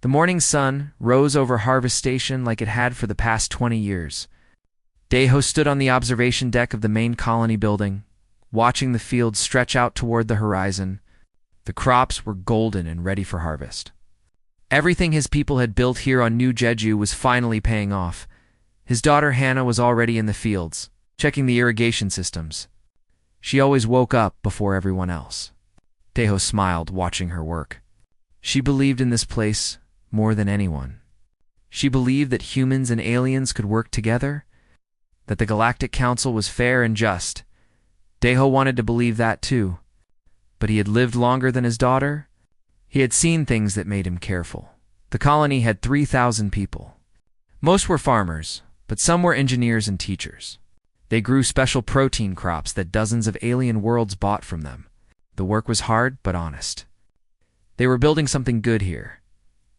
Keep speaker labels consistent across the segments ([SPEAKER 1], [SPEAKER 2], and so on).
[SPEAKER 1] The morning sun rose over Harvest Station like it had for the past 20 years. Deho stood on the observation deck of the main colony building, watching the fields stretch out toward the horizon. The crops were golden and ready for harvest. Everything his people had built here on New Jeju was finally paying off. His daughter Hannah was already in the fields, checking the irrigation systems. She always woke up before everyone else. Deho smiled, watching her work. She believed in this place more than anyone. She believed that humans and aliens could work together, that the Galactic Council was fair and just. Deho wanted to believe that too. But he had lived longer than his daughter. He had seen things that made him careful. The colony had 3,000 people. Most were farmers, but some were engineers and teachers. They grew special protein crops that dozens of alien worlds bought from them. The work was hard but honest. They were building something good here.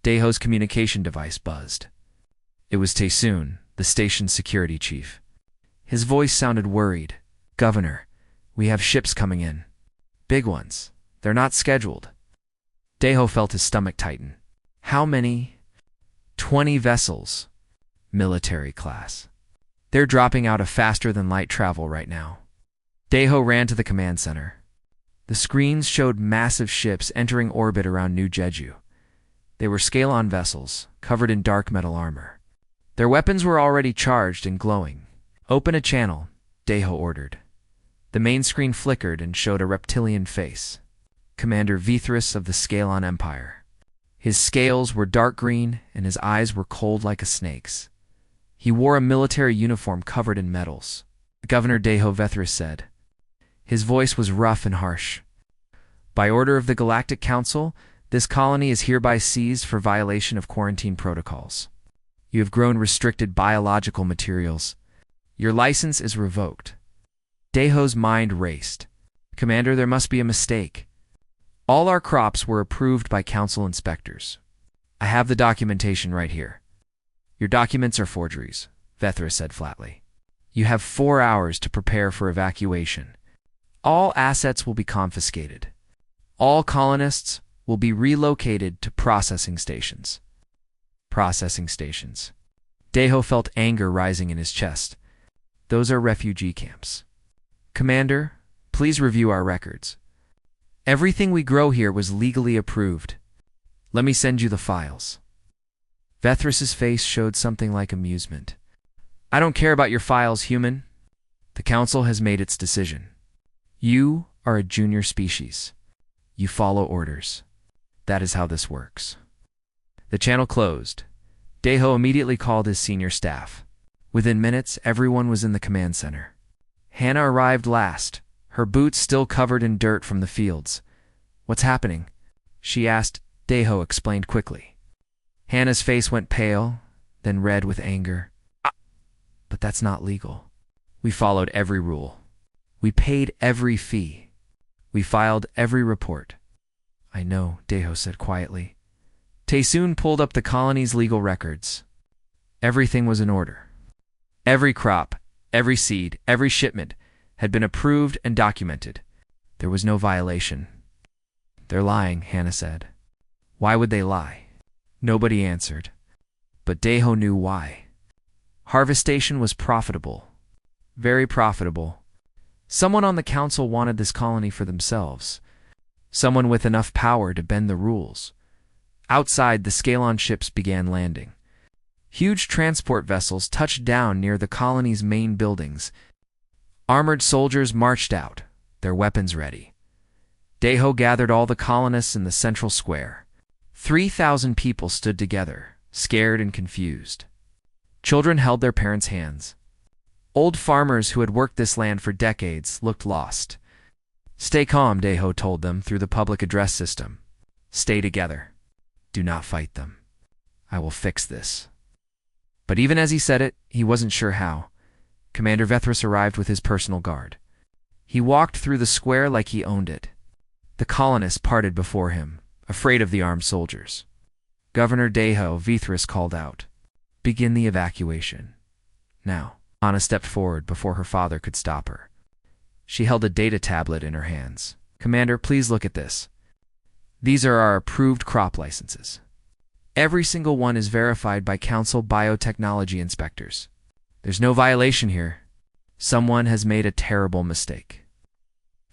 [SPEAKER 1] Deho's communication device buzzed. It was Taesoon, the station's security chief. His voice sounded worried. "Governor, we have ships coming in. Big ones. They're not scheduled." Deho felt his stomach tighten. "How many?" 20 vessels. Military class. They're dropping out of faster-than-light travel right now. Deho ran to the command center. The screens showed massive ships entering orbit around New Jeju. They were scale-on vessels, covered in dark metal armor. Their weapons were already charged and glowing. "Open a channel," Deho ordered. The main screen flickered and showed a reptilian face. Commander Vithras of the Scale-on Empire. His scales were dark green and his eyes were cold like a snake's. He wore a military uniform covered in metals. "Governor Deho," Vithras said. His voice was rough and harsh. "By order of the Galactic Council, this colony is hereby seized for violation of quarantine protocols. You have grown restricted biological materials. Your license is revoked." Deho's mind raced. "Commander, there must be a mistake. All our crops were approved by council inspectors. I have the documentation right here." "Your documents are forgeries," Vethra said flatly. "You have 4 hours to prepare for evacuation. All assets will be confiscated. All colonists will be relocated to processing stations." Processing stations. Deho felt anger rising in his chest. "Those are refugee camps." "Commander, please review our records. Everything we grow here was legally approved. Let me send you the files." Vethras's face showed something like amusement. "I don't care about your files, human. The council has made its decision. You are a junior species. You follow orders. That is how this works." The channel closed. Deho immediately called his senior staff. Within minutes, everyone was in the command center. Hannah arrived last, her boots still covered in dirt from the fields. "What's happening?" she asked. Deho explained quickly. Hannah's face went pale, then red with anger. "But that's not legal. We followed every rule. We paid every fee. We filed every report." "I know," Deho said quietly. Taesoon pulled up the colony's legal records. Everything was in order. Every crop, every seed, every shipment had been approved and documented. There was no violation. "They're lying," Hannah said. "Why would they lie?" Nobody answered. But Deho knew why. Harvest Station was profitable. Very profitable. Someone on the council wanted this colony for themselves. Someone with enough power to bend the rules. Outside, the Scale-on ships began landing. Huge transport vessels touched down near the colony's main buildings. Armored soldiers marched out, their weapons ready. Deho gathered all the colonists in the central square. 3,000 people stood together, scared and confused. Children held their parents' hands. Old farmers who had worked this land for decades looked lost. "Stay calm," Deho told them through the public address system. "Stay together. Do not fight them. I will fix this." But even as he said it, he wasn't sure how. Commander Vethras arrived with his personal guard. He walked through the square like he owned it. The colonists parted before him, afraid of the armed soldiers. "Governor Deho," Vithras called out. "Begin the evacuation. Now." Anna stepped forward before her father could stop her. She held a data tablet in her hands. "Commander, please look at this. These are our approved crop licenses. Every single one is verified by Council biotechnology inspectors. There's no violation here. Someone has made a terrible mistake.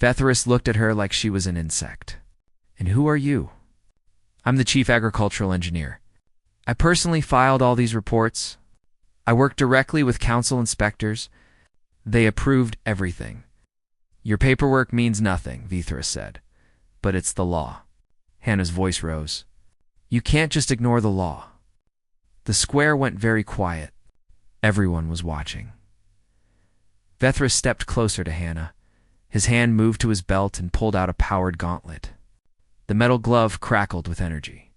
[SPEAKER 1] Vethris looked at her like she was an insect. And who are you? I'm the chief agricultural engineer. I personally filed all these reports. I worked directly with council inspectors. They approved everything. Your paperwork means nothing, Vethris said. But it's the law. Hannah's voice rose. You can't just ignore the law. The square went very quiet. Everyone was watching. Vethris stepped closer to Hannah. His hand moved to his belt and pulled out a powered gauntlet. The metal glove crackled with energy.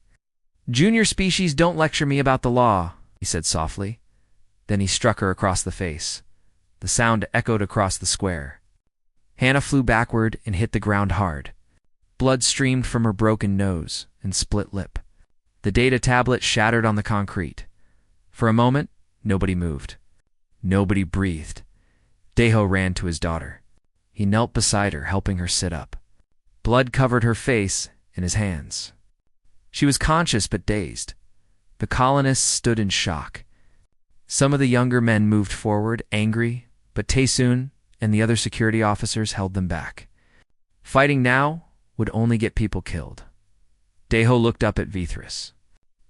[SPEAKER 1] Junior species don't lecture me about the law, he said softly. Then he struck her across the face. The sound echoed across the square. Hannah flew backward and hit the ground hard. Blood streamed from her broken nose and split lip. The data tablet shattered on the concrete. For a moment, nobody moved. Nobody breathed. Deho ran to his daughter. He knelt beside her, helping her sit up. Blood covered her face and his hands. She was conscious but dazed. The colonists stood in shock. Some of the younger men moved forward, angry, but Taesoon and the other security officers held them back. Fighting now would only get people killed. Deho looked up at Vethris.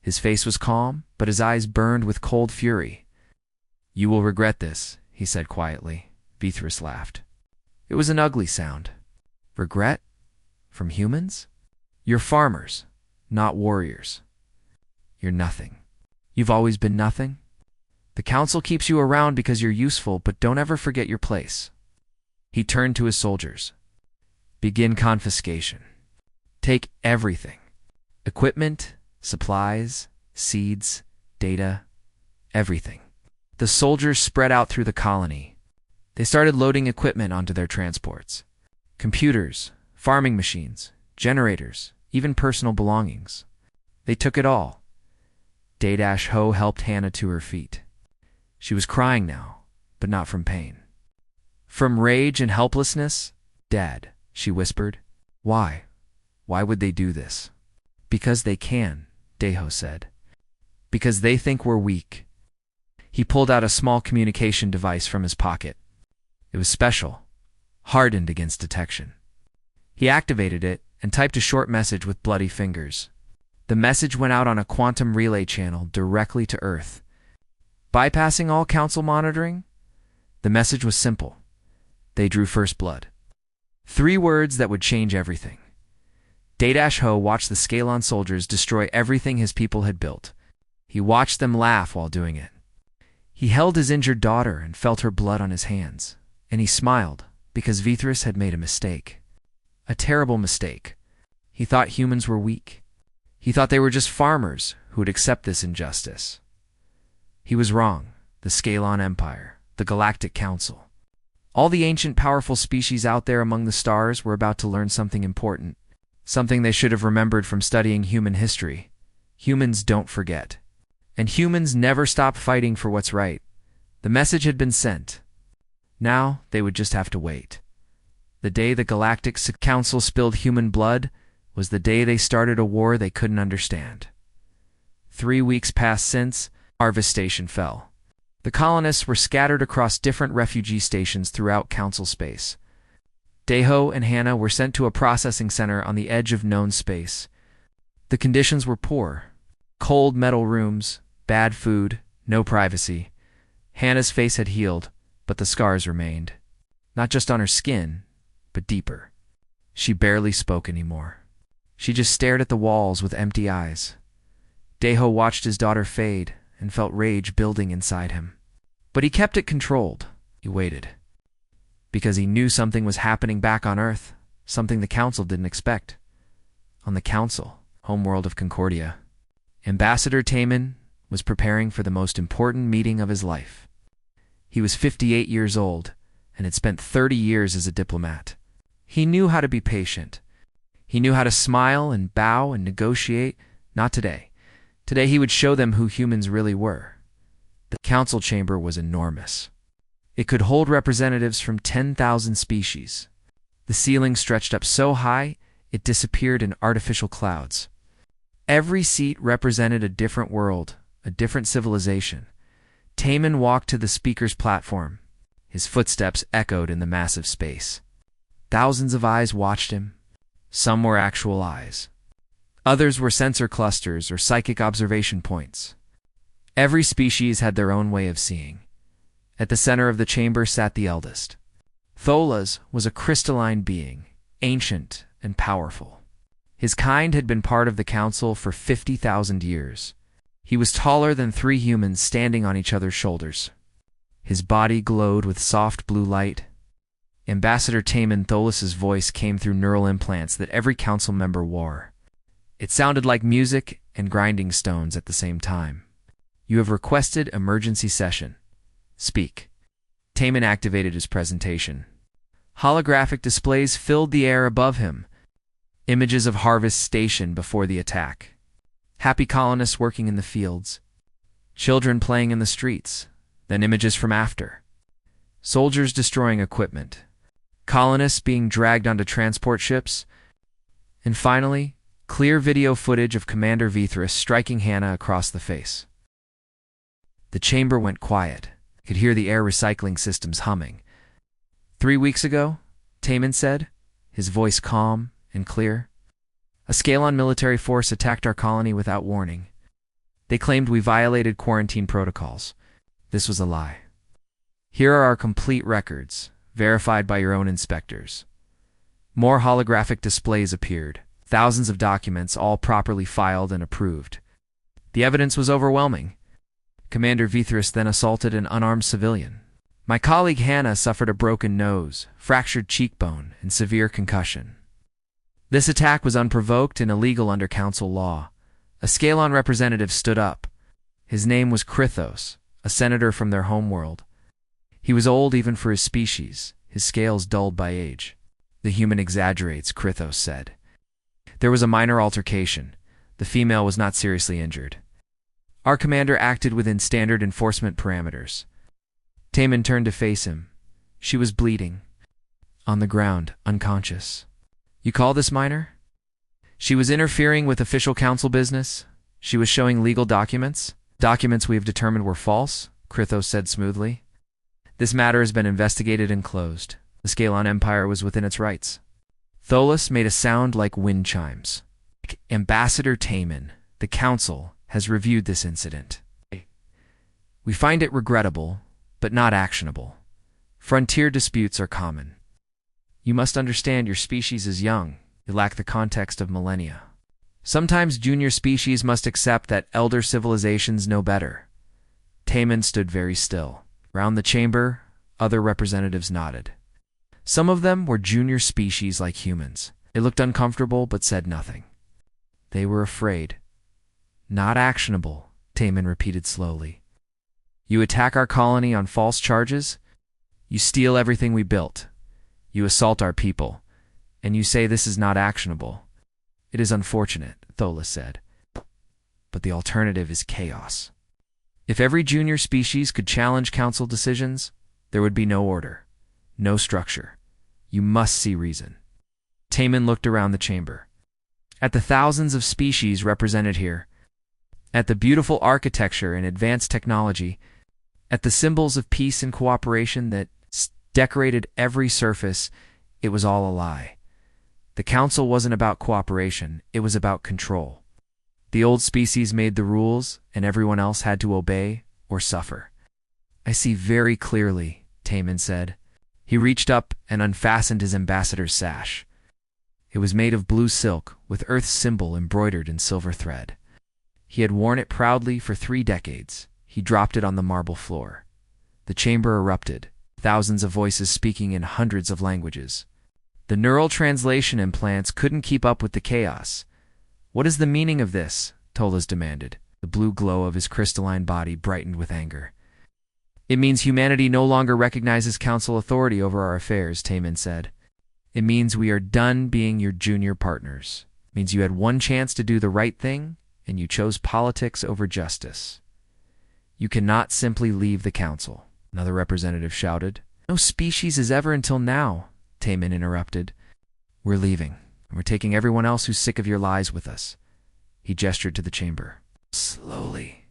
[SPEAKER 1] His face was calm, but his eyes burned with cold fury. You will regret this, he said quietly. Vethris laughed. It was an ugly sound. Regret? From humans? You're farmers, not warriors. You're nothing. You've always been nothing. The council keeps you around because you're useful, but don't ever forget your place. He turned to his soldiers. Begin confiscation. Take everything. Equipment, supplies, seeds, data, everything. The soldiers spread out through the colony. They started loading equipment onto their transports. Computers, farming machines, generators, even personal belongings. They took it all. Ho helped Hannah to her feet. She was crying now, but not from pain. From rage and helplessness? Dad, she whispered. Why? Why would they do this? Because they can, Deho said. Because they think we're weak. He pulled out a small communication device from his pocket. It was special, hardened against detection. He activated it and typed a short message with bloody fingers. The message went out on a quantum relay channel directly to Earth. Bypassing all council monitoring? The message was simple. They drew first blood. 3 words that would change everything. Ho watched the Scalon soldiers destroy everything his people had built. He watched them laugh while doing it. He held his injured daughter and felt her blood on his hands. And he smiled, because Vethris had made a mistake. A terrible mistake. He thought humans were weak. He thought they were just farmers who would accept this injustice. He was wrong. The Scalon Empire, the Galactic Council. All the ancient powerful species out there among the stars were about to learn something important. Something they should have remembered from studying human history. Humans don't forget. And humans never stop fighting for what's right. The message had been sent. Now they would just have to wait. The day the Galactic Council spilled human blood was the day they started a war they couldn't understand. 3 weeks passed since Harvest Station fell. The colonists were scattered across different refugee stations throughout Council space. Deho and Hannah were sent to a processing center on the edge of known space. The conditions were poor. Cold metal rooms, bad food, no privacy. Hannah's face had healed, but the scars remained. Not just on her skin, but deeper. She barely spoke anymore. She just stared at the walls with empty eyes. Deho watched his daughter fade and felt rage building inside him. But he kept it controlled. He waited. Because he knew something was happening back on Earth, something the Council didn't expect. On the Council, homeworld of Concordia, Ambassador Taemin was preparing for the most important meeting of his life. He was 58 years old and had spent 30 years as a diplomat. He knew how to be patient. He knew how to smile and bow and negotiate. Not today. Today he would show them who humans really were. The council chamber was enormous. It could hold representatives from 10,000 species. The ceiling stretched up so high, it disappeared in artificial clouds. Every seat represented a different world, a different civilization. Taman walked to the speaker's platform. His footsteps echoed in the massive space. Thousands of eyes watched him. Some were actual eyes. Others were sensor clusters or psychic observation points. Every species had their own way of seeing. At the center of the chamber sat the eldest. Tholas was a crystalline being, ancient and powerful. His kind had been part of the council for 50,000 years. He was taller than 3 humans standing on each other's shoulders. His body glowed with soft blue light. Ambassador Taman Tholas's voice came through neural implants that every council member wore. It sounded like music and grinding stones at the same time. You have requested emergency session. Speak. Taman activated his presentation. Holographic displays filled the air above him. Images of Harvest Station before the attack. Happy colonists working in the fields. Children playing in the streets. Then images from after. Soldiers destroying equipment. Colonists being dragged onto transport ships. And finally, clear video footage of Commander Vithras striking Hannah across the face. The chamber went quiet. I could hear the air recycling systems humming. 3 weeks ago, Taman said, his voice calm and clear, a Scalon military force attacked our colony without warning. They claimed we violated quarantine protocols. This was a lie. Here are our complete records, verified by your own inspectors. More holographic displays appeared, thousands of documents, all properly filed and approved. The evidence was overwhelming. Commander Vithras then assaulted an unarmed civilian. My colleague Hannah suffered a broken nose, fractured cheekbone, and severe concussion. This attack was unprovoked and illegal under council law. A Scalon representative stood up. His name was Krythos, a senator from their homeworld. He was old even for his species, his scales dulled by age. The human exaggerates, Krythos said. There was a minor altercation. The female was not seriously injured. Our commander acted within standard enforcement parameters. Taman turned to face him. She was bleeding. On the ground, unconscious. You call this minor? She was interfering with official council business. She was showing legal documents. Documents we have determined were false, Krythos said smoothly. This matter has been investigated and closed. The Scalon Empire was within its rights. Tholas made a sound like wind chimes. Ambassador Taman, the council, has reviewed this incident. We find it regrettable, but not actionable. Frontier disputes are common. You must understand your species is young. You lack the context of millennia. Sometimes junior species must accept that elder civilizations know better. Taman stood very still. Round the chamber, other representatives nodded. Some of them were junior species like humans. They looked uncomfortable but said nothing. They were afraid. Not actionable, Taman repeated slowly. You attack our colony on false charges. You steal everything we built. You assault our people. And you say this is not actionable. It is unfortunate, Tholas said. But the alternative is chaos. If every junior species could challenge council decisions, there would be no order, no structure. You must see reason. Taman looked around the chamber. At the thousands of species represented here, at the beautiful architecture and advanced technology, at the symbols of peace and cooperation that decorated every surface, it was all a lie. The council wasn't about cooperation, it was about control. The old species made the rules, and everyone else had to obey or suffer. I see very clearly, Taman said. He reached up and unfastened his ambassador's sash. It was made of blue silk, with Earth's symbol embroidered in silver thread. He had worn it proudly for 3 decades. He dropped it on the marble floor. The chamber erupted, thousands of voices speaking in hundreds of languages. The neural translation implants couldn't keep up with the chaos. What is the meaning of this? Tholas demanded. The blue glow of his crystalline body brightened with anger. It means humanity no longer recognizes council authority over our affairs, Taman said. It means we are done being your junior partners. It means you had one chance to do the right thing, and you chose politics over justice. You cannot simply leave the council, another representative shouted. No species has ever until now, Taman interrupted. We're leaving, and we're taking everyone else who's sick of your lies with us. He gestured to the chamber. Slowly.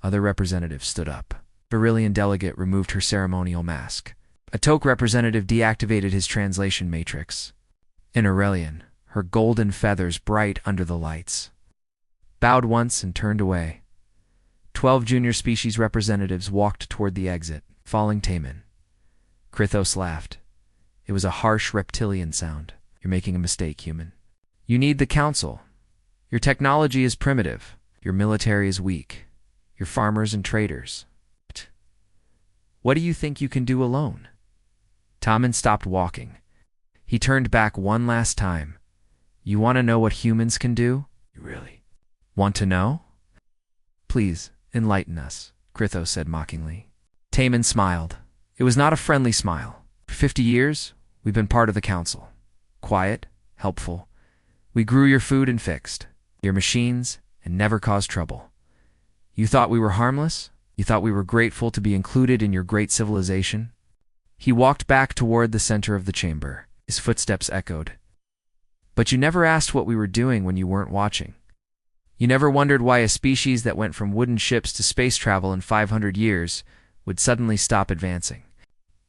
[SPEAKER 1] Other representatives stood up. A Virillian delegate removed her ceremonial mask. A Toke representative deactivated his translation matrix. An Aurelian, her golden feathers bright under the lights, bowed once and turned away. 12 junior species representatives walked toward the exit, following Taman. Krithos laughed. It was a harsh reptilian sound. You're making a mistake, human. You need the council. Your technology is primitive. Your military is weak. Your farmers and traders. What do you think you can do alone? Taman stopped walking. He turned back one last time. You want to know what humans can do? You really want to know? Please, enlighten us, Krithos said mockingly. Taman smiled. It was not a friendly smile. For 50 years, we've been part of the council. Quiet, helpful. We grew your food and fixed your machines and never caused trouble. You thought we were harmless? You thought we were grateful to be included in your great civilization? He walked back toward the center of the chamber. His footsteps echoed. But you never asked what we were doing when you weren't watching. You never wondered why a species that went from wooden ships to space travel in 500 years would suddenly stop advancing.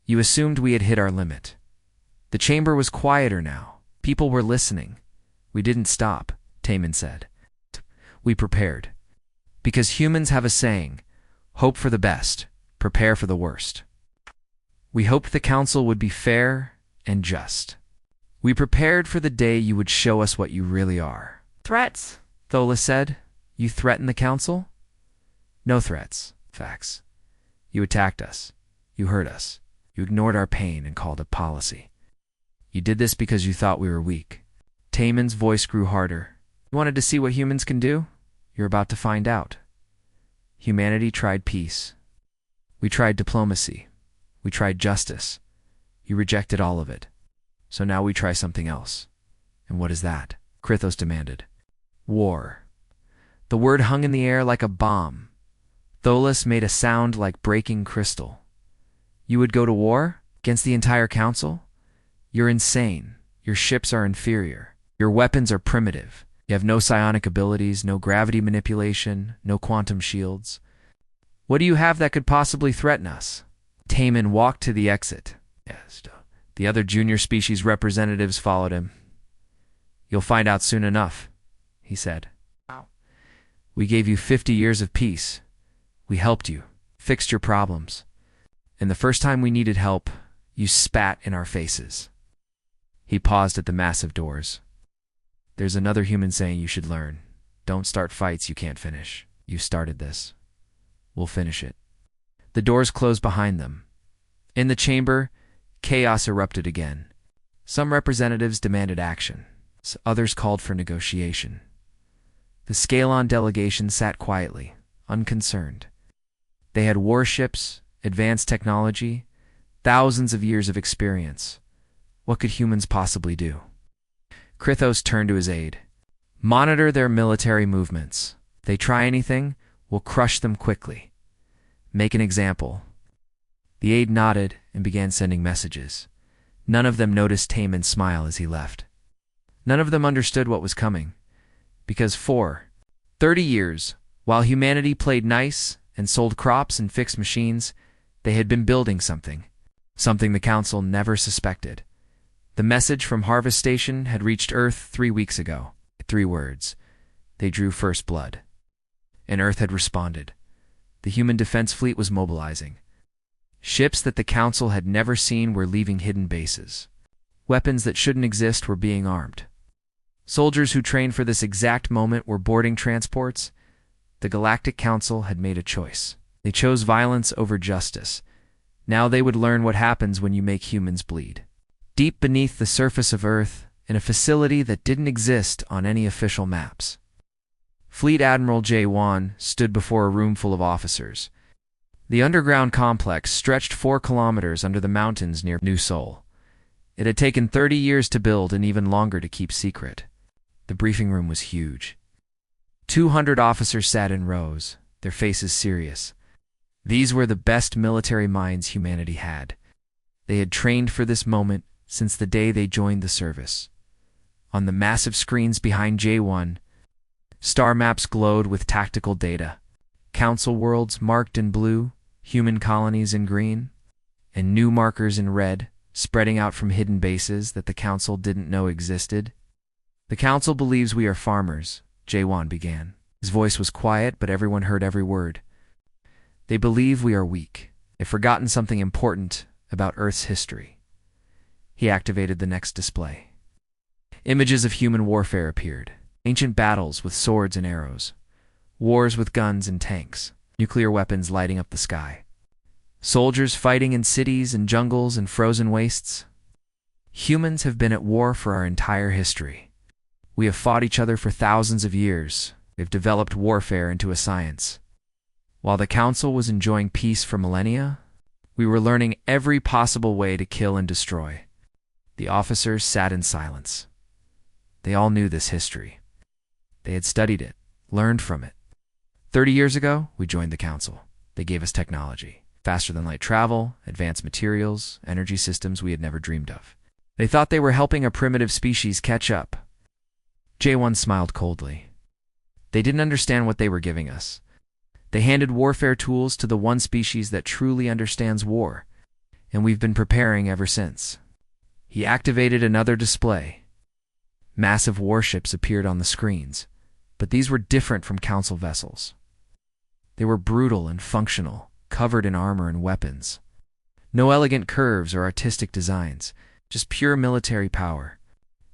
[SPEAKER 1] You assumed we had hit our limit. The chamber was quieter now. People were listening. We didn't stop, Taman said. We prepared. Because humans have a saying, hope for the best, prepare for the worst. We hoped the council would be fair and just. We prepared for the day you would show us what you really are. Threats, Thola said. You threaten the council? No threats, facts. You attacked us. You hurt us. You ignored our pain and called it policy. You did this because you thought we were weak. Taman's voice grew harder. You wanted to see what humans can do? You're about to find out. Humanity tried peace. We tried diplomacy. We tried justice. You rejected all of it. So now we try something else. And what is that? Krithos demanded. War. The word hung in the air like a bomb. Tholis made a sound like breaking crystal. You would go to war? Against the entire council? You're insane. Your ships are inferior. Your weapons are primitive. You have no psionic abilities, no gravity manipulation, no quantum shields. What do you have that could possibly threaten us? Taman walked to the exit. The other junior species representatives followed him. You'll find out soon enough, he said. Wow. We gave you 50 years of peace. We helped you, fixed your problems. And the first time we needed help, you spat in our faces. He paused at the massive doors. There's another human saying you should learn. Don't start fights you can't finish. You started this. We'll finish it. The doors closed behind them. In the chamber, chaos erupted again. Some representatives demanded action. Others called for negotiation. The Scalon delegation sat quietly, unconcerned. They had warships, advanced technology, thousands of years of experience. What could humans possibly do? Krithos turned to his aide. Monitor their military movements. If they try anything, we'll crush them quickly. Make an example. The aide nodded and began sending messages. None of them noticed Taman's smile as he left. None of them understood what was coming. Because for 30 years, while humanity played nice and sold crops and fixed machines, they had been building something the council never suspected. The message from Harvest Station had reached Earth 3 weeks ago. 3 words. They drew first blood. And Earth had responded. The human defense fleet was mobilizing. Ships that the council had never seen were leaving hidden bases. Weapons that shouldn't exist were being armed. Soldiers who trained for this exact moment were boarding transports. The Galactic Council had made a choice. They chose violence over justice. Now they would learn what happens when you make humans bleed. Deep beneath the surface of Earth, in a facility that didn't exist on any official maps. Fleet Admiral J1 stood before a room full of officers. The underground complex stretched 4 kilometers under the mountains near New Sol. It had taken 30 years to build and even longer to keep secret. The briefing room was huge. 200 officers sat in rows, their faces serious. These were the best military minds humanity had. They had trained for this moment since the day they joined the service. On the massive screens behind J1, Star maps glowed with tactical data. Council worlds marked in blue, human colonies in green, and new markers in red, spreading out from hidden bases that the Council didn't know existed. "The Council believes we are farmers," Jaewon began. His voice was quiet, but everyone heard every word. "They believe we are weak. They've forgotten something important about Earth's history." He activated the next display. Images of human warfare appeared. Ancient battles with swords and arrows. Wars with guns and tanks. Nuclear weapons lighting up the sky. Soldiers fighting in cities and jungles and frozen wastes. Humans have been at war for our entire history. We have fought each other for thousands of years. We've developed warfare into a science. While the Council was enjoying peace for millennia, we were learning every possible way to kill and destroy. The officers sat in silence. They all knew this history. They had studied it, learned from it. 30 years ago, we joined the Council. They gave us technology. Faster-than-light travel, advanced materials, energy systems we had never dreamed of. They thought they were helping a primitive species catch up. Jaewon smiled coldly. They didn't understand what they were giving us. They handed warfare tools to the one species that truly understands war, and we've been preparing ever since. He activated another display. Massive warships appeared on the screens, but these were different from Council vessels. They were brutal and functional, covered in armor and weapons. No elegant curves or artistic designs, just pure military power.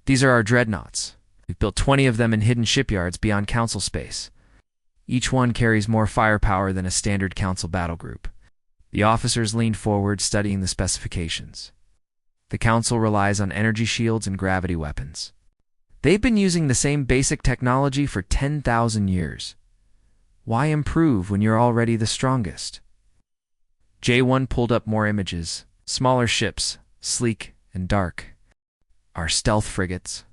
[SPEAKER 1] These are our dreadnoughts. We've built 20 of them in hidden shipyards beyond Council space. Each one carries more firepower than a standard Council battle group. The officers leaned forward, studying the specifications. The Council relies on energy shields and gravity weapons. They've been using the same basic technology for 10,000 years. Why improve when you're already the strongest? J1 pulled up more images. Smaller ships, sleek and dark. Our stealth frigates.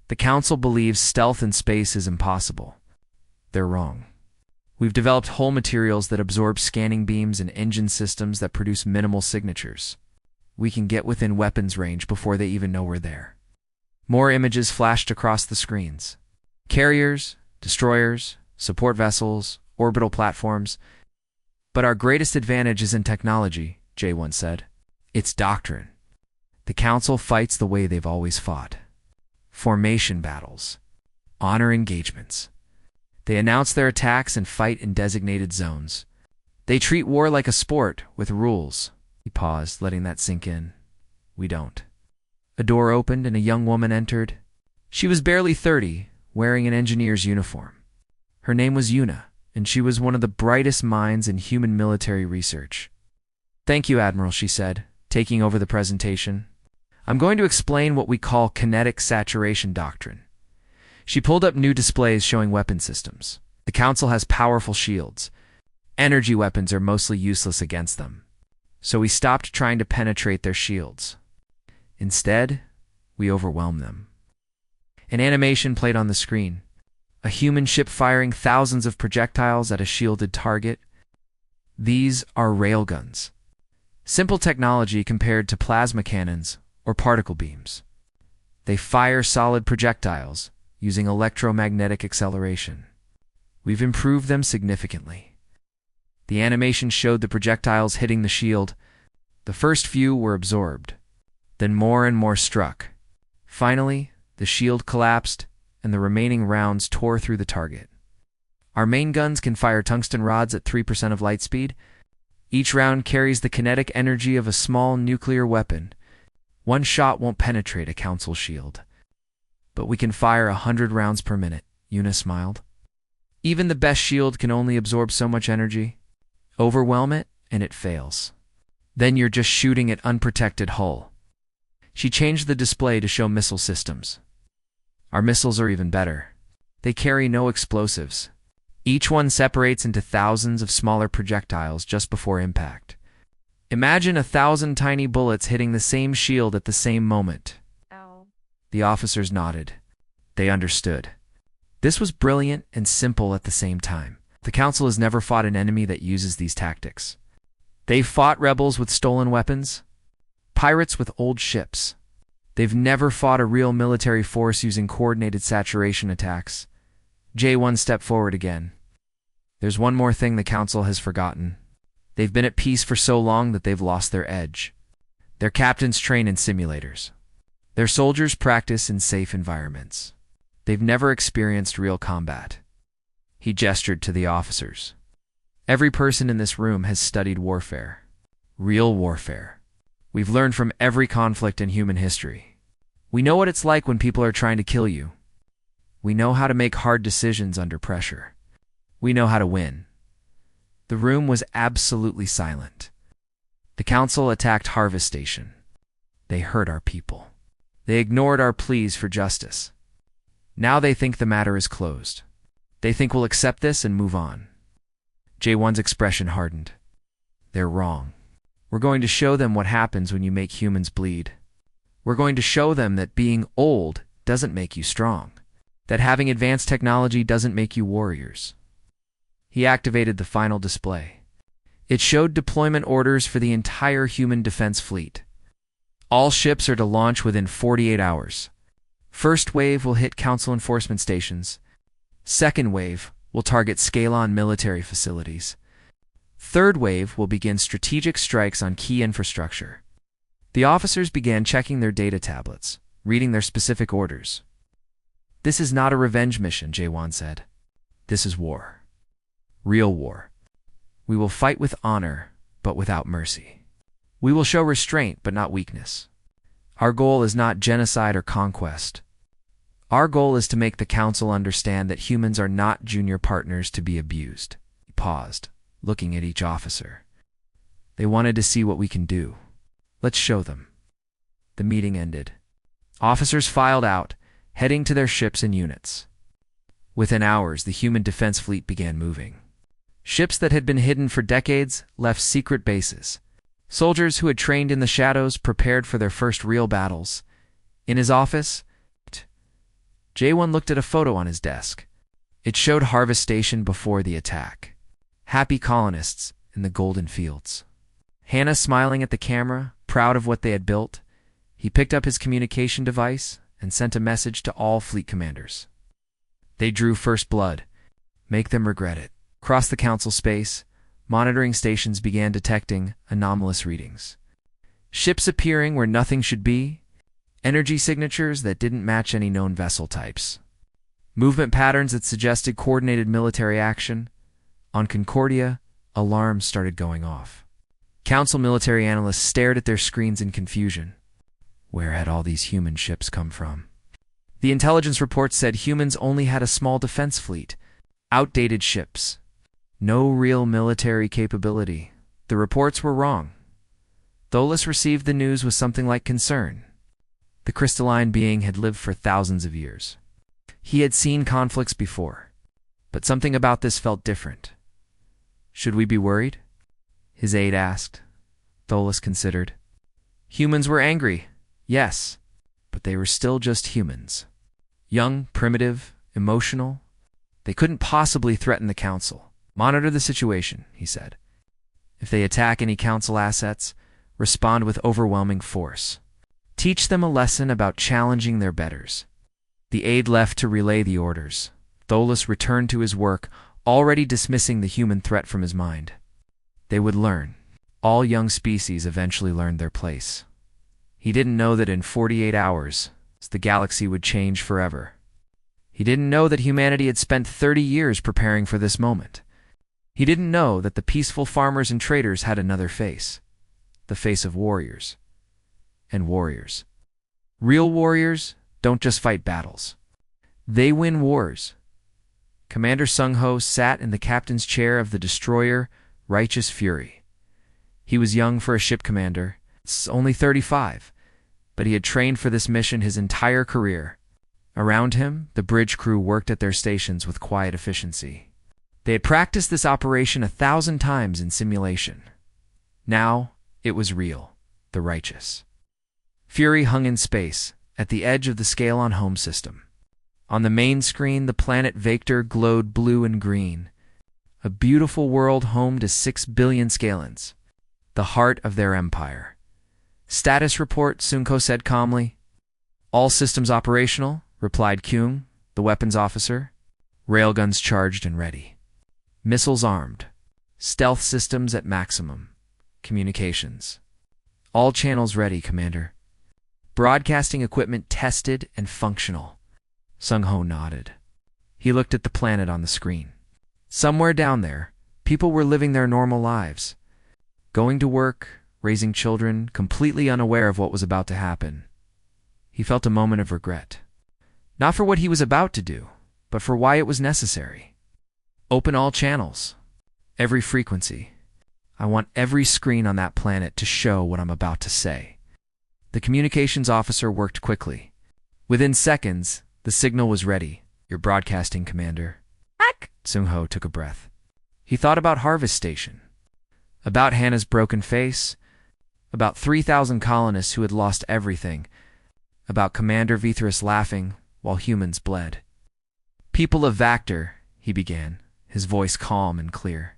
[SPEAKER 1] The Council believes stealth in space is impossible. They're wrong. We've developed hull materials that absorb scanning beams and engine systems that produce minimal signatures. We can get within weapons range before they even know we're there. More images flashed across the screens. Carriers, destroyers, support vessels, orbital platforms. But our greatest advantage isn't technology, J1 said. It's doctrine. The Council fights the way they've always fought. Formation battles. Honor engagements. They announce their attacks and fight in designated zones. They treat war like a sport, with rules. He paused, letting that sink in. We don't. A door opened and a young woman entered. She was barely 30, wearing an engineer's uniform. Her name was Yuna, and she was one of the brightest minds in human military research. "Thank you, Admiral," she said, taking over the presentation. "I'm going to explain what we call kinetic saturation doctrine." She pulled up new displays showing weapon systems. The Council has powerful shields. Energy weapons are mostly useless against them. So we stopped trying to penetrate their shields. Instead, we overwhelm them. An animation played on the screen. A human ship firing thousands of projectiles at a shielded target. These are railguns. Simple technology compared to plasma cannons or particle beams. They fire solid projectiles using electromagnetic acceleration. We've improved them significantly. The animation showed the projectiles hitting the shield. The first few were absorbed. Then more and more struck. Finally, the shield collapsed, and the remaining rounds tore through the target. Our main guns can fire tungsten rods at 3% of light speed. Each round carries the kinetic energy of a small nuclear weapon. One shot won't penetrate a Council shield. But we can fire 100 rounds per minute, Yuna smiled. Even the best shield can only absorb so much energy. Overwhelm it, and it fails. Then you're just shooting at unprotected hull. She changed the display to show missile systems. Our missiles are even better. They carry no explosives. Each one separates into thousands of smaller projectiles just before impact. Imagine 1,000 tiny bullets hitting the same shield at the same moment.
[SPEAKER 2] Ow.
[SPEAKER 1] The officers nodded. They understood. This was brilliant and simple at the same time. The Council has never fought an enemy that uses these tactics. They've fought rebels with stolen weapons, pirates with old ships. They've never fought a real military force using coordinated saturation attacks. J1 stepped forward again. There's one more thing the Council has forgotten. They've been at peace for so long that they've lost their edge. Their captains train in simulators. Their soldiers practice in safe environments. They've never experienced real combat. He gestured to the officers. Every person in this room has studied warfare. Real warfare. We've learned from every conflict in human history. We know what it's like when people are trying to kill you. We know how to make hard decisions under pressure. We know how to win. The room was absolutely silent. The Council attacked Harvest Station. They hurt our people. They ignored our pleas for justice. Now they think the matter is closed. They think we'll accept this and move on. J1's expression hardened. They're wrong. We're going to show them what happens when you make humans bleed. We're going to show them that being old doesn't make you strong, that having advanced technology doesn't make you warriors. He activated the final display. It showed deployment orders for the entire human defense fleet. All ships are to launch within 48 hours. First wave will hit Council enforcement stations. Second wave will target Scalon military facilities. Third wave will begin strategic strikes on key infrastructure. The officers began checking their data tablets, reading their specific orders. This is not a revenge mission, J1 said. This is war. Real war. We will fight with honor, but without mercy. We will show restraint, but not weakness. Our goal is not genocide or conquest. Our goal is to make the Council understand that humans are not junior partners to be abused. He paused, looking at each officer. They wanted to see what we can do. Let's show them. The meeting ended. Officers filed out, heading to their ships and units. Within hours, the human defense fleet began moving. Ships that had been hidden for decades left secret bases. Soldiers who had trained in the shadows prepared for their first real battles. In his office, J1 looked at a photo on his desk. It showed Harvest Station before the attack. Happy colonists in the golden fields. Hannah smiling at the camera, proud of what they had built. He picked up his communication device and sent a message to all fleet commanders. They drew first blood. Make them regret it. Across the Council space, monitoring stations began detecting anomalous readings. Ships appearing where nothing should be. Energy signatures that didn't match any known vessel types. Movement patterns that suggested coordinated military action. On Concordia, alarms started going off. Council military analysts stared at their screens in confusion. Where had all these human ships come from? The intelligence reports said humans only had a small defense fleet. Outdated ships. No real military capability. The reports were wrong. Tholis received the news with something like concern. The crystalline being had lived for thousands of years. He had seen conflicts before, but something about this felt different. Should we be worried? His aide asked. Tholis considered. Humans were angry, yes, but they were still just humans. Young, primitive, emotional. They couldn't possibly threaten the Council. Monitor the situation, he said. If they attack any Council assets, respond with overwhelming force. Teach them a lesson about challenging their betters. The aide left to relay the orders. Tholis returned to his work, already dismissing the human threat from his mind. They would learn. All young species eventually learned their place. He didn't know that in 48 hours, the galaxy would change forever. He didn't know that humanity had spent 30 years preparing for this moment. He didn't know that the peaceful farmers and traders had another face. The face of warriors. And warriors. Real warriors don't just fight battles. They win wars. Commander Sung-ho sat in the captain's chair of the destroyer, Righteous Fury. He was young for a ship commander, only 35, but he had trained for this mission his entire career. Around him, the bridge crew worked at their stations with quiet efficiency. They had practiced this operation 1,000 times in simulation. Now, it was real, the Righteous. Fury hung in space, at the edge of the Scalon home system. On the main screen, the planet Vector glowed blue and green. A beautiful world home to 6 billion Scalons, the heart of their empire. Status report, Sunko said calmly. All systems operational, replied Kyung, the weapons officer. Railguns charged and ready. Missiles armed. Stealth systems at maximum. Communications. All channels ready, Commander. Broadcasting equipment tested and functional. Sung-Ho nodded. He looked at the planet on the screen. Somewhere down there, people were living their normal lives. Going to work, raising children, completely unaware of what was about to happen. He felt a moment of regret. Not for what he was about to do, but for why it was necessary. Open all channels. Every frequency. I want every screen on that planet to show what I'm about to say. The communications officer worked quickly. Within seconds, the signal was ready. You're broadcasting, Commander. Ack! Sung-Ho took a breath. He thought about Harvest Station. About Hannah's broken face. About 3,000 colonists who had lost everything. About Commander Vithras laughing while humans bled. People of Vactor, he began, his voice calm and clear.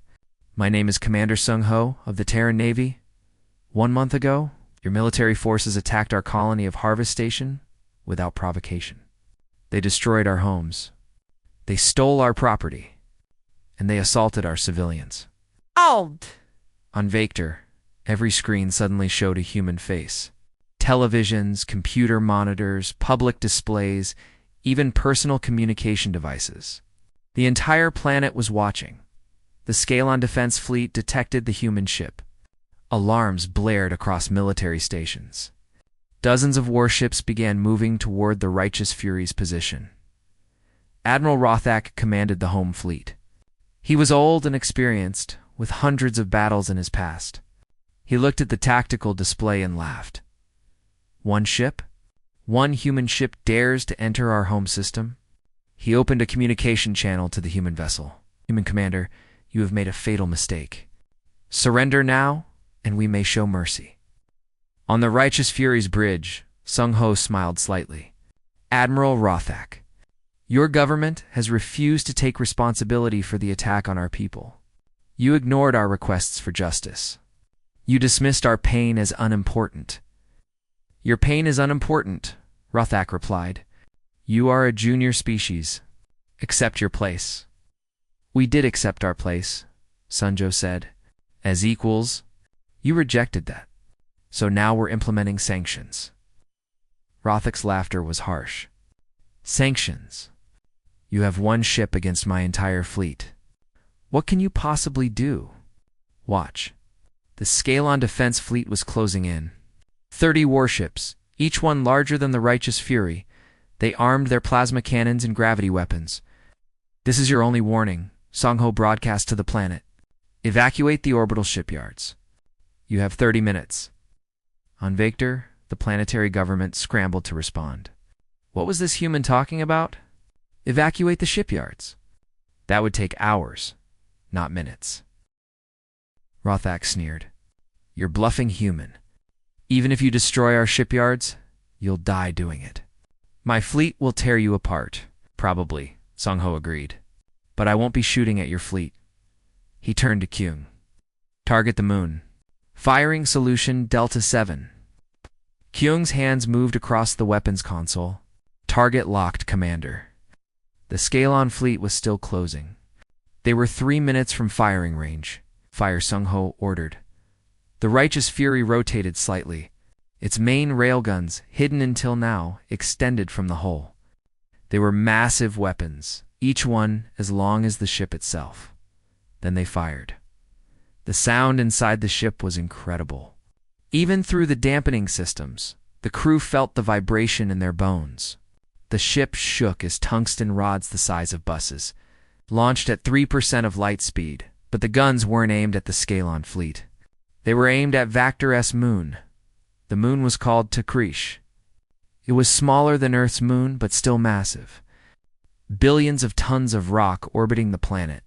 [SPEAKER 1] My name is Commander Sung-Ho of the Terran Navy. 1 month ago, your military forces attacked our colony of Harvest Station without provocation. They destroyed our homes. They stole our property. And they assaulted our civilians.
[SPEAKER 2] Old!
[SPEAKER 1] On Vactor, every screen suddenly showed a human face. Televisions, computer monitors, public displays, even personal communication devices. The entire planet was watching. The Scalon Defense Fleet detected the human ship. Alarms blared across military stations. Dozens of warships began moving toward the Righteous Fury's position. Admiral Rothak commanded the home fleet. He was old and experienced, with hundreds of battles in his past. He looked at the tactical display and laughed. One ship? One human ship dares to enter our home system? He opened a communication channel to the human vessel. Human Commander, you have made a fatal mistake. Surrender now, and we may show mercy. On the Righteous Fury's bridge, Sung-Ho smiled slightly. Admiral Rothak, your government has refused to take responsibility for the attack on our people. You ignored our requests for justice. You dismissed our pain as unimportant. Your pain is unimportant, Rothak replied. You are a junior species. Accept your place. We did accept our place, Sunjo said. As equals, you rejected that. So now we're implementing sanctions. Rothak's laughter was harsh. Sanctions. You have one ship against my entire fleet. What can you possibly do? Watch. The Scalon Defense Fleet was closing in. 30 warships, each one larger than the Righteous Fury. They armed their plasma cannons and gravity weapons. This is your only warning, Sung-Ho broadcast to the planet. Evacuate the orbital shipyards. You have 30 minutes. On Vactor, the planetary government scrambled to respond. What was this human talking about? Evacuate the shipyards. That would take hours, not minutes. Rothak sneered. You're bluffing, human. Even if you destroy our shipyards, you'll die doing it. My fleet will tear you apart. Probably, Sung-Ho agreed. But I won't be shooting at your fleet. He turned to Kyung. Target the moon. Firing solution Delta 7. Kyung's hands moved across the weapons console. Target locked, Commander. The Scalon fleet was still closing. They were 3 minutes from firing range. Fire, Sung-Ho ordered. The Righteous Fury rotated slightly. Its main railguns, hidden until now, extended from the hull. They were massive weapons, each one as long as the ship itself. Then they fired. The sound inside the ship was incredible. Even through the dampening systems, the crew felt the vibration in their bones. The ship shook as tungsten rods the size of buses, launched at 3% of light speed, but the guns weren't aimed at the Scalon fleet. They were aimed at Vactor's moon. The moon was called Takrish. It was smaller than Earth's moon, but still massive. Billions of tons of rock orbiting the planet.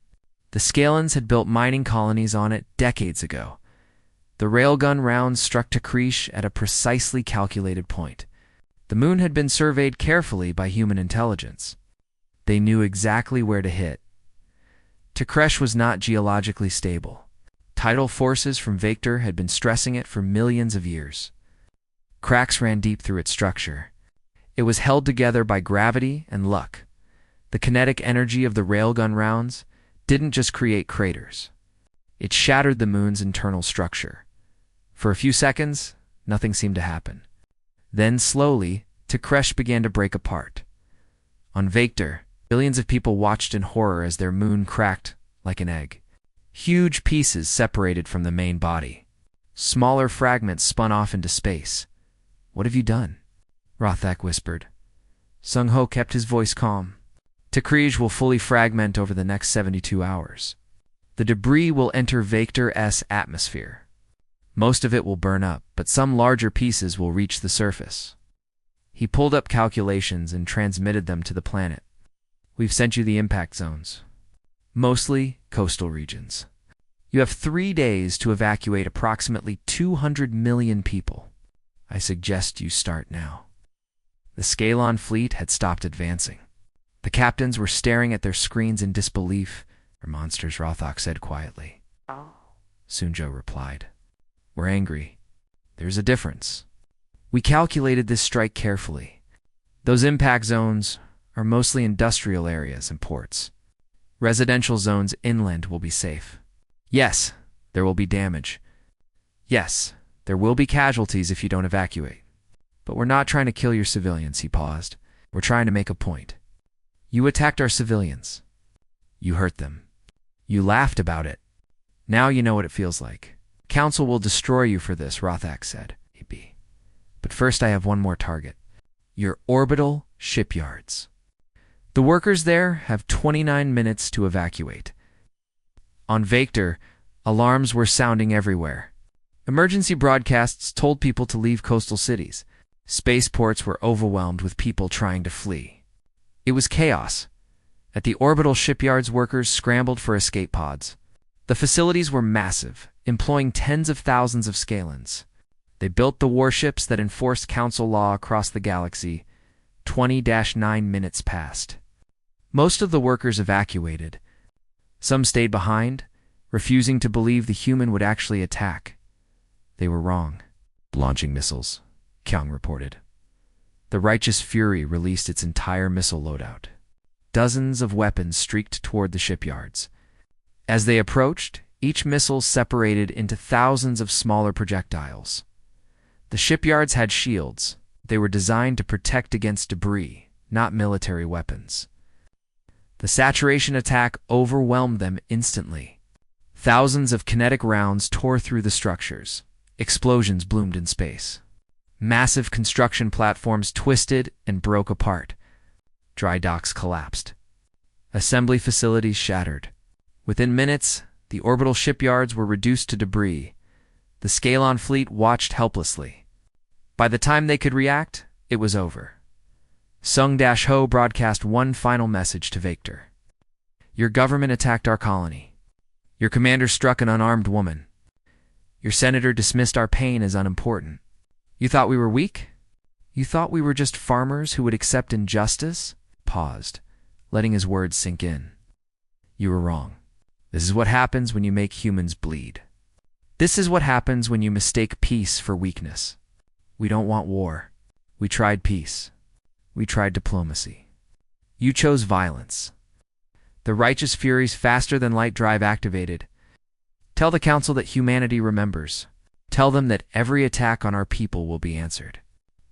[SPEAKER 1] The Scalons had built mining colonies on it decades ago. The railgun rounds struck Takrish at a precisely calculated point. The moon had been surveyed carefully by human intelligence. They knew exactly where to hit. Takrish was not geologically stable. Tidal forces from Vactor had been stressing it for millions of years. Cracks ran deep through its structure. It was held together by gravity and luck. The kinetic energy of the railgun rounds didn't just create craters. It shattered the moon's internal structure. For a few seconds, nothing seemed to happen. Then, slowly, Tikresh began to break apart. On Vector, billions of people watched in horror as their moon cracked like an egg. Huge pieces separated from the main body. Smaller fragments spun off into space. "What have you done?" Rothak whispered. Sung-Ho kept his voice calm. Tikresh will fully fragment over the next 72 hours. The debris will enter Vector's atmosphere. Most of it will burn up, but some larger pieces will reach the surface. He pulled up calculations and transmitted them to the planet. "We've sent you the impact zones. Mostly coastal regions. You have 3 days to evacuate approximately 200 million people. I suggest you start now." The Scalon fleet had stopped advancing. The captains were staring at their screens in disbelief. "We're monsters," Rothak said quietly.
[SPEAKER 2] Oh.
[SPEAKER 1] Sunjo replied. "We're angry. There's a difference. We calculated this strike carefully. Those impact zones are mostly industrial areas and ports. Residential zones inland will be safe. Yes, there will be damage. Yes, there will be casualties if you don't evacuate. But we're not trying to kill your civilians," he paused. "We're trying to make a point. You attacked our civilians. You hurt them. You laughed about it. Now you know what it feels like. Council will destroy you for this," Rothak said. "But first I have one more target. Your orbital shipyards. The workers there have 29 minutes to evacuate." On Vector, alarms were sounding everywhere. Emergency broadcasts told people to leave coastal cities. Spaceports were overwhelmed with people trying to flee. It was chaos. At the orbital shipyards, workers scrambled for escape pods. The facilities were massive, employing tens of thousands of Scalons. They built the warships that enforced council law across the galaxy. 20-9 minutes passed. Most of the workers evacuated. Some stayed behind, refusing to believe the human would actually attack. They were wrong. "Launching missiles," Kyung reported. The Righteous Fury released its entire missile loadout. Dozens of weapons streaked toward the shipyards. As they approached, each missile separated into thousands of smaller projectiles. The shipyards had shields. They were designed to protect against debris, not military weapons. The saturation attack overwhelmed them instantly. Thousands of kinetic rounds tore through the structures. Explosions bloomed in space. Massive construction platforms twisted and broke apart. Dry docks collapsed. Assembly facilities shattered. Within minutes, the orbital shipyards were reduced to debris. The Scalon fleet watched helplessly. By the time they could react, it was over. Sung-Ho broadcast one final message to Vector. "Your government attacked our colony. Your commander struck an unarmed woman. Your senator dismissed our pain as unimportant. You thought we were weak? You thought we were just farmers who would accept injustice?" Paused, letting his words sink in. "You were wrong. This is what happens when you make humans bleed. This is what happens when you mistake peace for weakness. We don't want war. We tried peace. We tried diplomacy. You chose violence. The Righteous Fury's faster-than-light drive activated. Tell the Council that humanity remembers. Tell them that every attack on our people will be answered.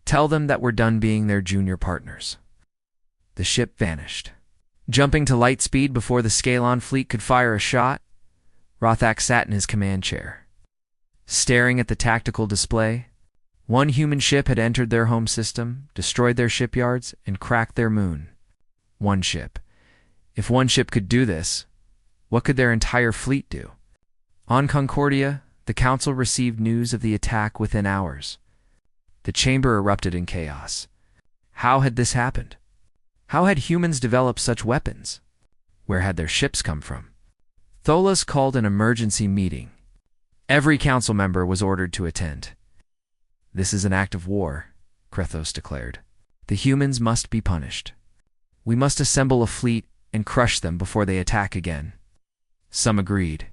[SPEAKER 1] Tell them that we're done being their junior partners." The ship vanished. Jumping to light speed before the Scalon fleet could fire a shot, Rothak sat in his command chair. Staring at the tactical display, one human ship had entered their home system, destroyed their shipyards, and cracked their moon. One ship. If one ship could do this, what could their entire fleet do? On Concordia, the Council received news of the attack within hours. The chamber erupted in chaos. How had this happened? How had humans developed such weapons? Where had their ships come from? Tholas called an emergency meeting. Every council member was ordered to attend. "This is an act of war," Krethos declared. "The humans must be punished. We must assemble a fleet and crush them before they attack again." Some agreed.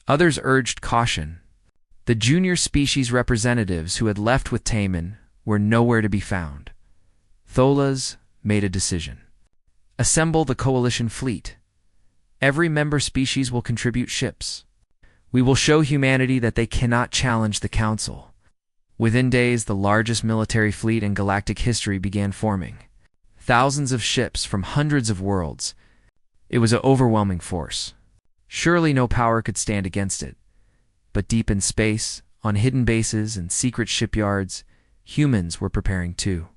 [SPEAKER 1] Others urged caution. The junior species representatives who had left with Taman were nowhere to be found. Tholas made a decision. Assemble the coalition fleet. Every member species will contribute ships. We will show humanity that they cannot challenge the Council. Within days, the largest military fleet in galactic history began forming. Thousands of ships from hundreds of worlds. It was an overwhelming force. Surely no power could stand against it. But deep in space, on hidden bases and secret shipyards, humans were preparing too.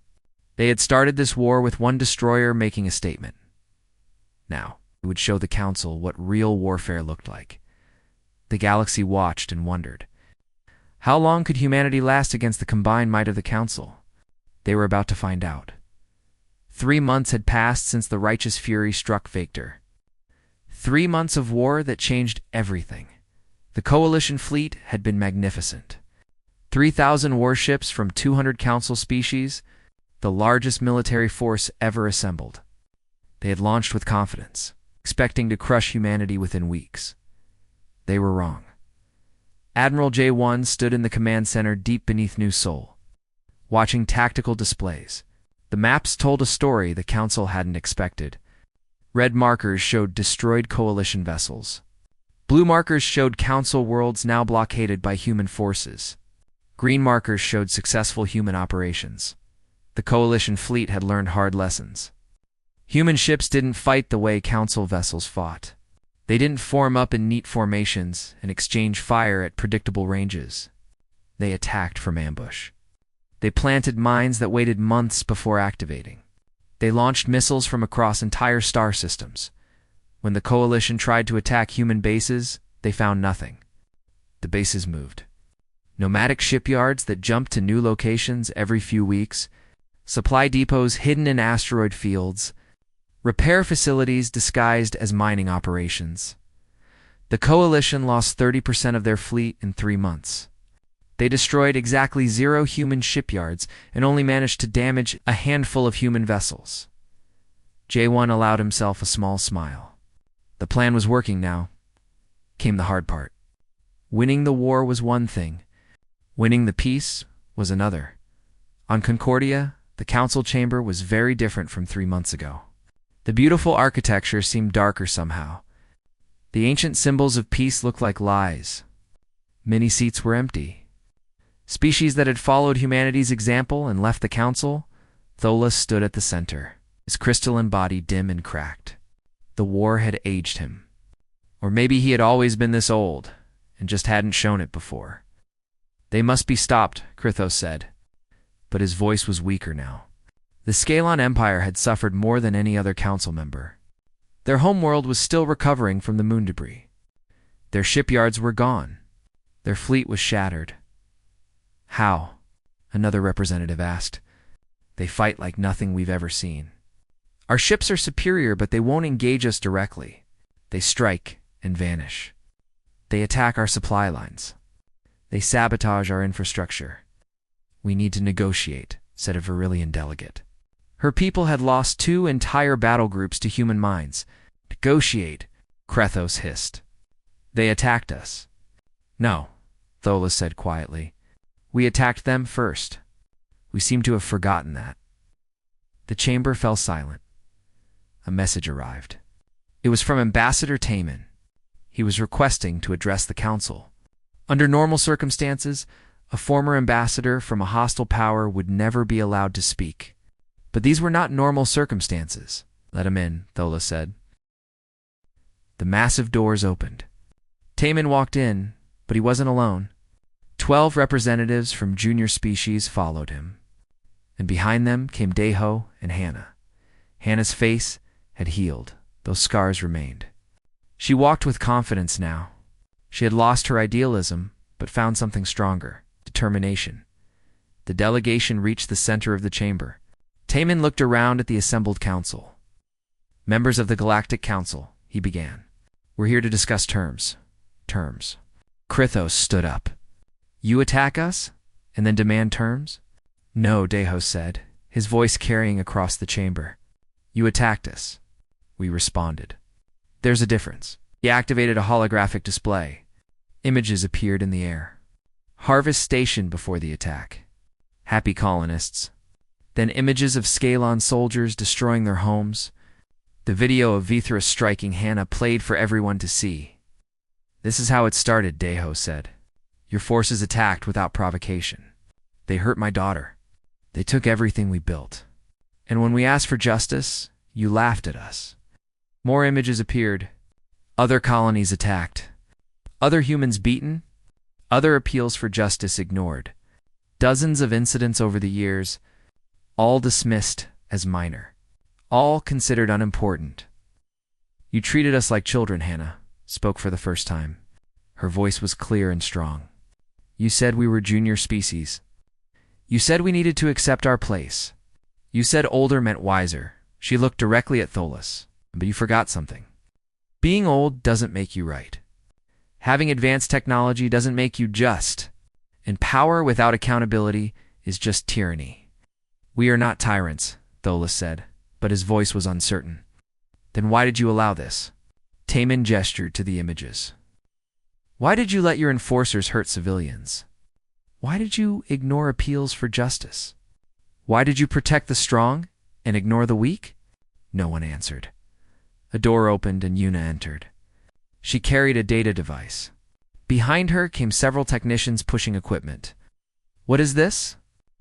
[SPEAKER 1] They had started this war with one destroyer making a statement. Now, it would show the Council what real warfare looked like. The galaxy watched and wondered. How long could humanity last against the combined might of the Council? They were about to find out. 3 months had passed since the righteous fury struck Vector. 3 months of war that changed everything. The coalition fleet had been magnificent. 3,000 warships from 200 Council species, the largest military force ever assembled. They had launched with confidence, expecting to crush humanity within weeks. They were wrong. Admiral J1 stood in the command center deep beneath New Sol, watching tactical displays. The maps told a story the Council hadn't expected. Red markers showed destroyed coalition vessels. Blue markers showed Council worlds now blockaded by human forces. Green markers showed successful human operations. The coalition fleet had learned hard lessons. Human ships didn't fight the way Council vessels fought. They didn't form up in neat formations and exchange fire at predictable ranges. They attacked from ambush. They planted mines that waited months before activating. They launched missiles from across entire star systems. When the coalition tried to attack human bases, they found nothing. The bases moved. Nomadic shipyards that jumped to new locations every few weeks, supply depots hidden in asteroid fields, repair facilities disguised as mining operations. The coalition lost 30% of their fleet in 3 months. They destroyed exactly 0 human shipyards and only managed to damage a handful of human vessels. J1 allowed himself a small smile. The plan was working now. Came the hard part. Winning the war was one thing. Winning the peace was another. On Concordia, the Council chamber was very different from 3 months ago. The beautiful architecture seemed darker somehow. The ancient symbols of peace looked like lies. Many seats were empty. Species that had followed humanity's example and left the Council, Thola stood at the center, his crystalline body dim and cracked. The war had aged him. Or maybe he had always been this old, and just hadn't shown it before. They must be stopped, Krythos said. But his voice was weaker now. The Scalon Empire had suffered more than any other Council member. Their homeworld was still recovering from the moon debris. Their shipyards were gone. Their fleet was shattered. How? Another representative asked. They fight like nothing we've ever seen. Our ships are superior, but they won't engage us directly. They strike and vanish. They attack our supply lines. They sabotage our infrastructure. We need to negotiate, said a Virillian delegate. Her people had lost 2 entire battle groups to human minds. Negotiate, Krythos hissed. They attacked us. No, Thola said quietly. We attacked them first. We seem to have forgotten that. The chamber fell silent. A message arrived. It was from Ambassador Taman. He was requesting to address the Council. Under normal circumstances, a former ambassador from a hostile power would never be allowed to speak. But these were not normal circumstances. Let him in, Thola said. The massive doors opened. Taman walked in, but he wasn't alone. 12 representatives from junior species followed him. And behind them came Deho and Hannah. Hannah's face had healed, though scars remained. She walked with confidence now. She had lost her idealism, but found something stronger, determination. The delegation reached the center of the chamber. Taman looked around at the assembled council. Members of the Galactic Council, he began. We're here to discuss terms. Terms. Krythos stood up. You attack us, and then demand terms? No, Deho said, his voice carrying across the chamber. You attacked us. We responded. There's a difference. He activated a holographic display. Images appeared in the air. Harvest Station before the attack. Happy colonists. Then images of Scalon soldiers destroying their homes. The video of Vithra striking Hannah played for everyone to see. "This is how it started," Deho said. "Your forces attacked without provocation. They hurt my daughter. They took everything we built. And when we asked for justice, you laughed at us." More images appeared. Other colonies attacked. Other humans beaten. Other appeals for justice ignored. Dozens of incidents over the years, all dismissed as minor. All considered unimportant. "You treated us like children," Hannah spoke for the first time. Her voice was clear and strong. "You said we were junior species. You said we needed to accept our place. You said older meant wiser." She looked directly at Tholas. "But you forgot something. Being old doesn't make you right. Having advanced technology doesn't make you just. And power without accountability is just tyranny." "We are not tyrants," Tholas said, but his voice was uncertain. "Then why did you allow this?" Taman gestured to the images. "Why did you let your enforcers hurt civilians? Why did you ignore appeals for justice? Why did you protect the strong and ignore the weak?" No one answered. A door opened and Yuna entered. She carried a data device. Behind her came several technicians pushing equipment. "What is this?"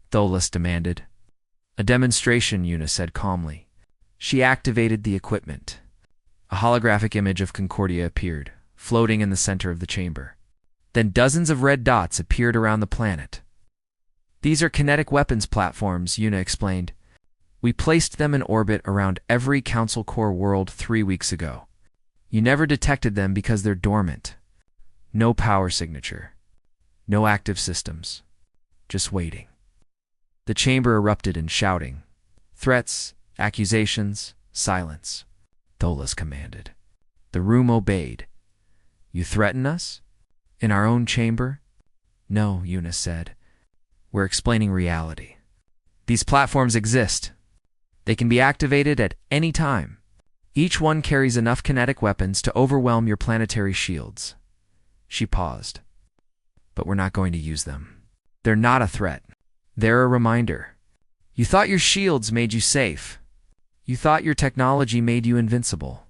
[SPEAKER 1] Tholas demanded. "A demonstration," Yuna said calmly. She activated the equipment. A holographic image of Concordia appeared, floating in the center of the chamber. Then dozens of red dots appeared around the planet. "These are kinetic weapons platforms," Yuna explained. "We placed them in orbit around every Council Core world 3 weeks ago. You never detected them because they're dormant. No power signature. No active systems. Just waiting." The chamber erupted in shouting. "Threats, accusations, silence," Tholas commanded. The room obeyed. "You threaten us? In our own chamber?" "No," Yuna said. "We're explaining reality. These platforms exist. They can be activated at any time. Each one carries enough kinetic weapons to overwhelm your planetary shields." She paused. "But we're not going to use them. They're not a threat. They're a reminder. You thought your shields made you safe. You thought your technology made you invincible.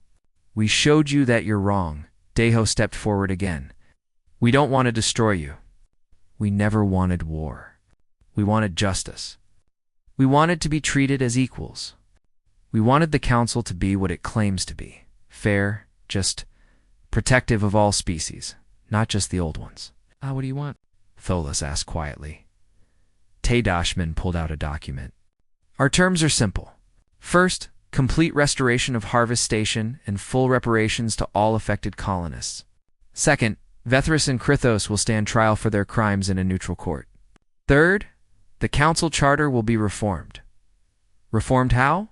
[SPEAKER 1] We showed you that you're wrong." Deho stepped forward again. "We don't want to destroy you. We never wanted war. We wanted justice. We wanted to be treated as equals. We wanted the Council to be what it claims to be. Fair, just protective of all species, not just the old ones." "What do you want?" Tholas asked quietly. Tay Dashman pulled out a document. "Our terms are simple. First, complete restoration of Harvest Station and full reparations to all affected colonists. Second, Vethris and Krithos will stand trial for their crimes in a neutral court. Third, the Council Charter will be reformed. Reformed how?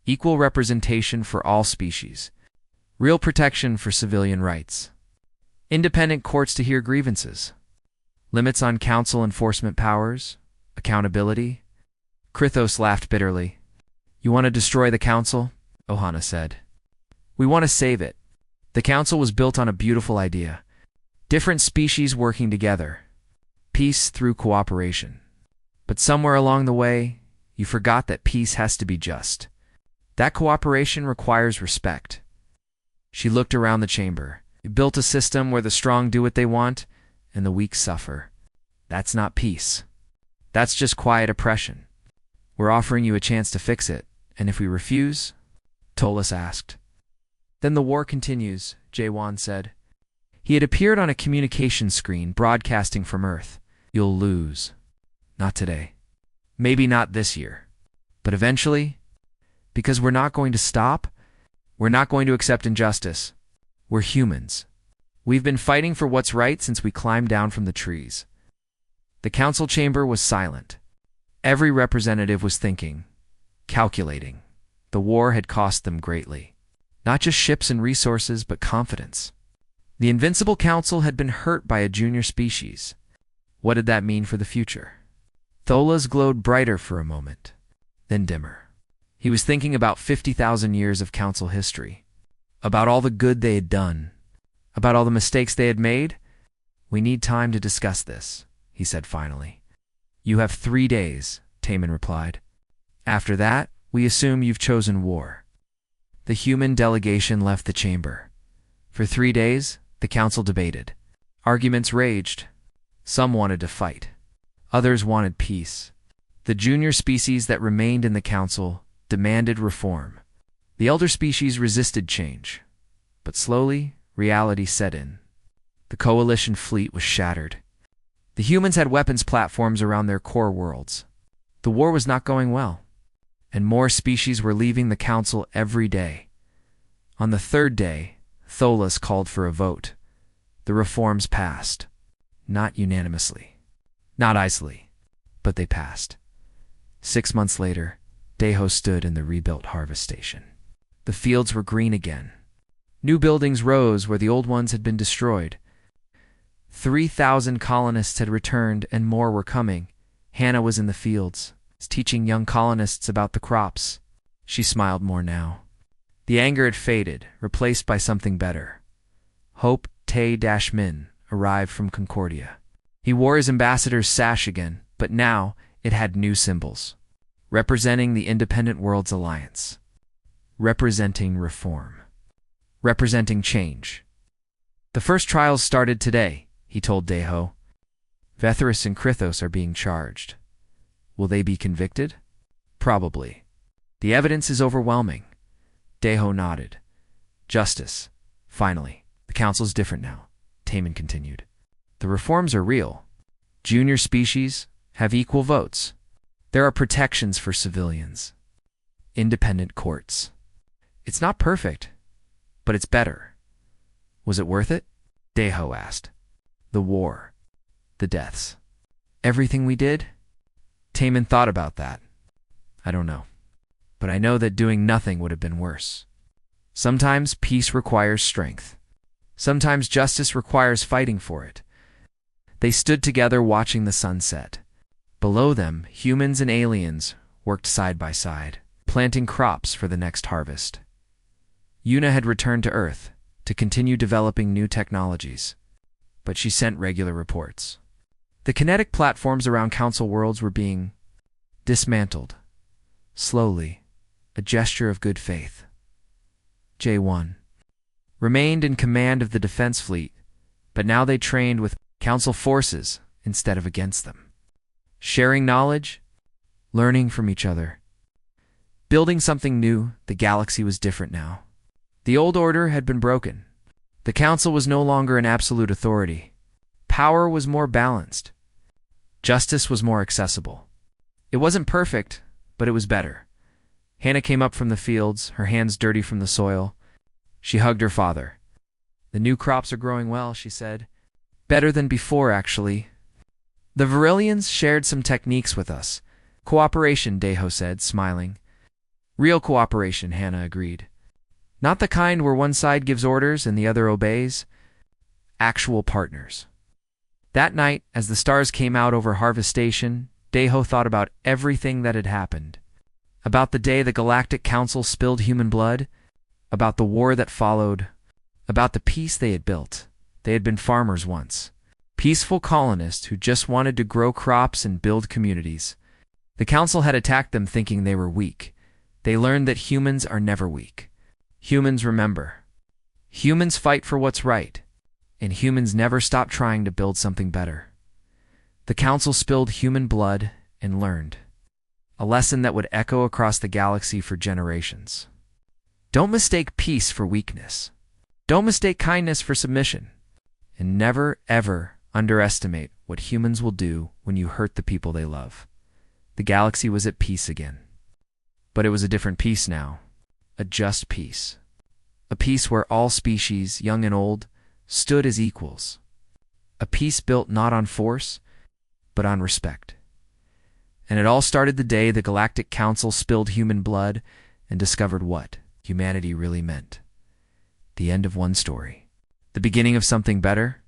[SPEAKER 1] Equal representation for all species. Real protection for civilian rights. Independent courts to hear grievances. Limits on Council enforcement powers. Accountability." Krithos laughed bitterly. "You want to destroy the Council?" Ohana said. "We want to save it. The Council was built on a beautiful idea. Different species working together. Peace through cooperation. But somewhere along the way, you forgot that peace has to be just. That cooperation requires respect." She looked around the chamber. "You built a system where the strong do what they want and the weak suffer. That's not peace. That's just quiet oppression. We're offering you a chance to fix it, and if we refuse?" Tholas asked. "Then the war continues," Jaewon said. He had appeared on a communication screen broadcasting from Earth. "You'll lose. Not today. Maybe not this year. But eventually, because we're not going to stop, we're not going to accept injustice. We're humans. We've been fighting for what's right since we climbed down from the trees." The Council chamber was silent. Every representative was thinking, calculating. The war had cost them greatly. Not just ships and resources, but confidence. The Invincible Council had been hurt by a junior species. What did that mean for the future? Tholas glowed brighter for a moment, then dimmer. He was thinking about 50,000 years of Council history, about all the good they had done, about all the mistakes they had made. "We need time to discuss this," he said finally. "You have 3 days," Taman replied. "After that, we assume you've chosen war." The human delegation left the chamber. For 3 days, the council debated. Arguments raged. Some wanted to fight. Others wanted peace. The junior species that remained in the council demanded reform. The elder species resisted change. But slowly, reality set in. The coalition fleet was shattered. The humans had weapons platforms around their core worlds. The war was not going well, and more species were leaving the council every day. On the 3rd day, Tholas called for a vote. The reforms passed. Not unanimously. Not easily, but they passed. 6 months later, Deho stood in the rebuilt harvest station. The fields were green again. New buildings rose where the old ones had been destroyed. 3,000 colonists had returned and more were coming. Hannah was in the fields, teaching young colonists about the crops. She smiled more now. The anger had faded, replaced by something better. Hope Tay-Min arrived from Concordia. He wore his ambassador's sash again, but now it had new symbols. Representing the Independent Worlds Alliance. Representing reform. Representing change. The first trials started today, he told Deho. Vethris and Krithos are being charged. Will they be convicted? Probably. The evidence is overwhelming. Deho nodded. Justice. Finally. The council's different now, Taman continued. The reforms are real. Junior species have equal votes. There are protections for civilians. Independent courts. It's not perfect, but it's better. Was it worth it? Deho asked. The war. The deaths. Everything we did? Taman thought about that. I don't know. But I know that doing nothing would have been worse. Sometimes peace requires strength. Sometimes justice requires fighting for it. They stood together watching the sunset. Below them, humans and aliens worked side by side, planting crops for the next harvest. Yuna had returned to Earth to continue developing new technologies, but she sent regular reports. The kinetic platforms around Council worlds were being dismantled. Slowly, a gesture of good faith. J1 remained in command of the defense fleet, but now they trained with Council forces instead of against them. Sharing knowledge, learning from each other. Building something new, the galaxy was different now. The old order had been broken. The Council was no longer an absolute authority. Power was more balanced. Justice was more accessible. It wasn't perfect, but it was better. Hannah came up from the fields, her hands dirty from the soil. She hugged her father. The new crops are growing well, she said. Better than before, actually. The Virillians shared some techniques with us. Cooperation, Deho said, smiling. Real cooperation, Hannah agreed. Not the kind where one side gives orders and the other obeys. Actual partners. That night, as the stars came out over Harvest Station, Deho thought about everything that had happened. About the day the Galactic Council spilled human blood. About the war that followed. About the peace they had built. They had been farmers once. Peaceful colonists who just wanted to grow crops and build communities. The Council had attacked them thinking they were weak. They learned that humans are never weak. Humans remember. Humans fight for what's right. And humans never stop trying to build something better. The Council spilled human blood and learned. A lesson that would echo across the galaxy for generations. Don't mistake peace for weakness. Don't mistake kindness for submission. And never, ever underestimate what humans will do when you hurt the people they love. The galaxy was at peace again. But it was a different peace now. A just peace. A peace where all species, young and old, stood as equals. A peace built not on force, but on respect. And it all started the day the Galactic Council spilled human blood and discovered what humanity really meant. The end of one story. The beginning of something better.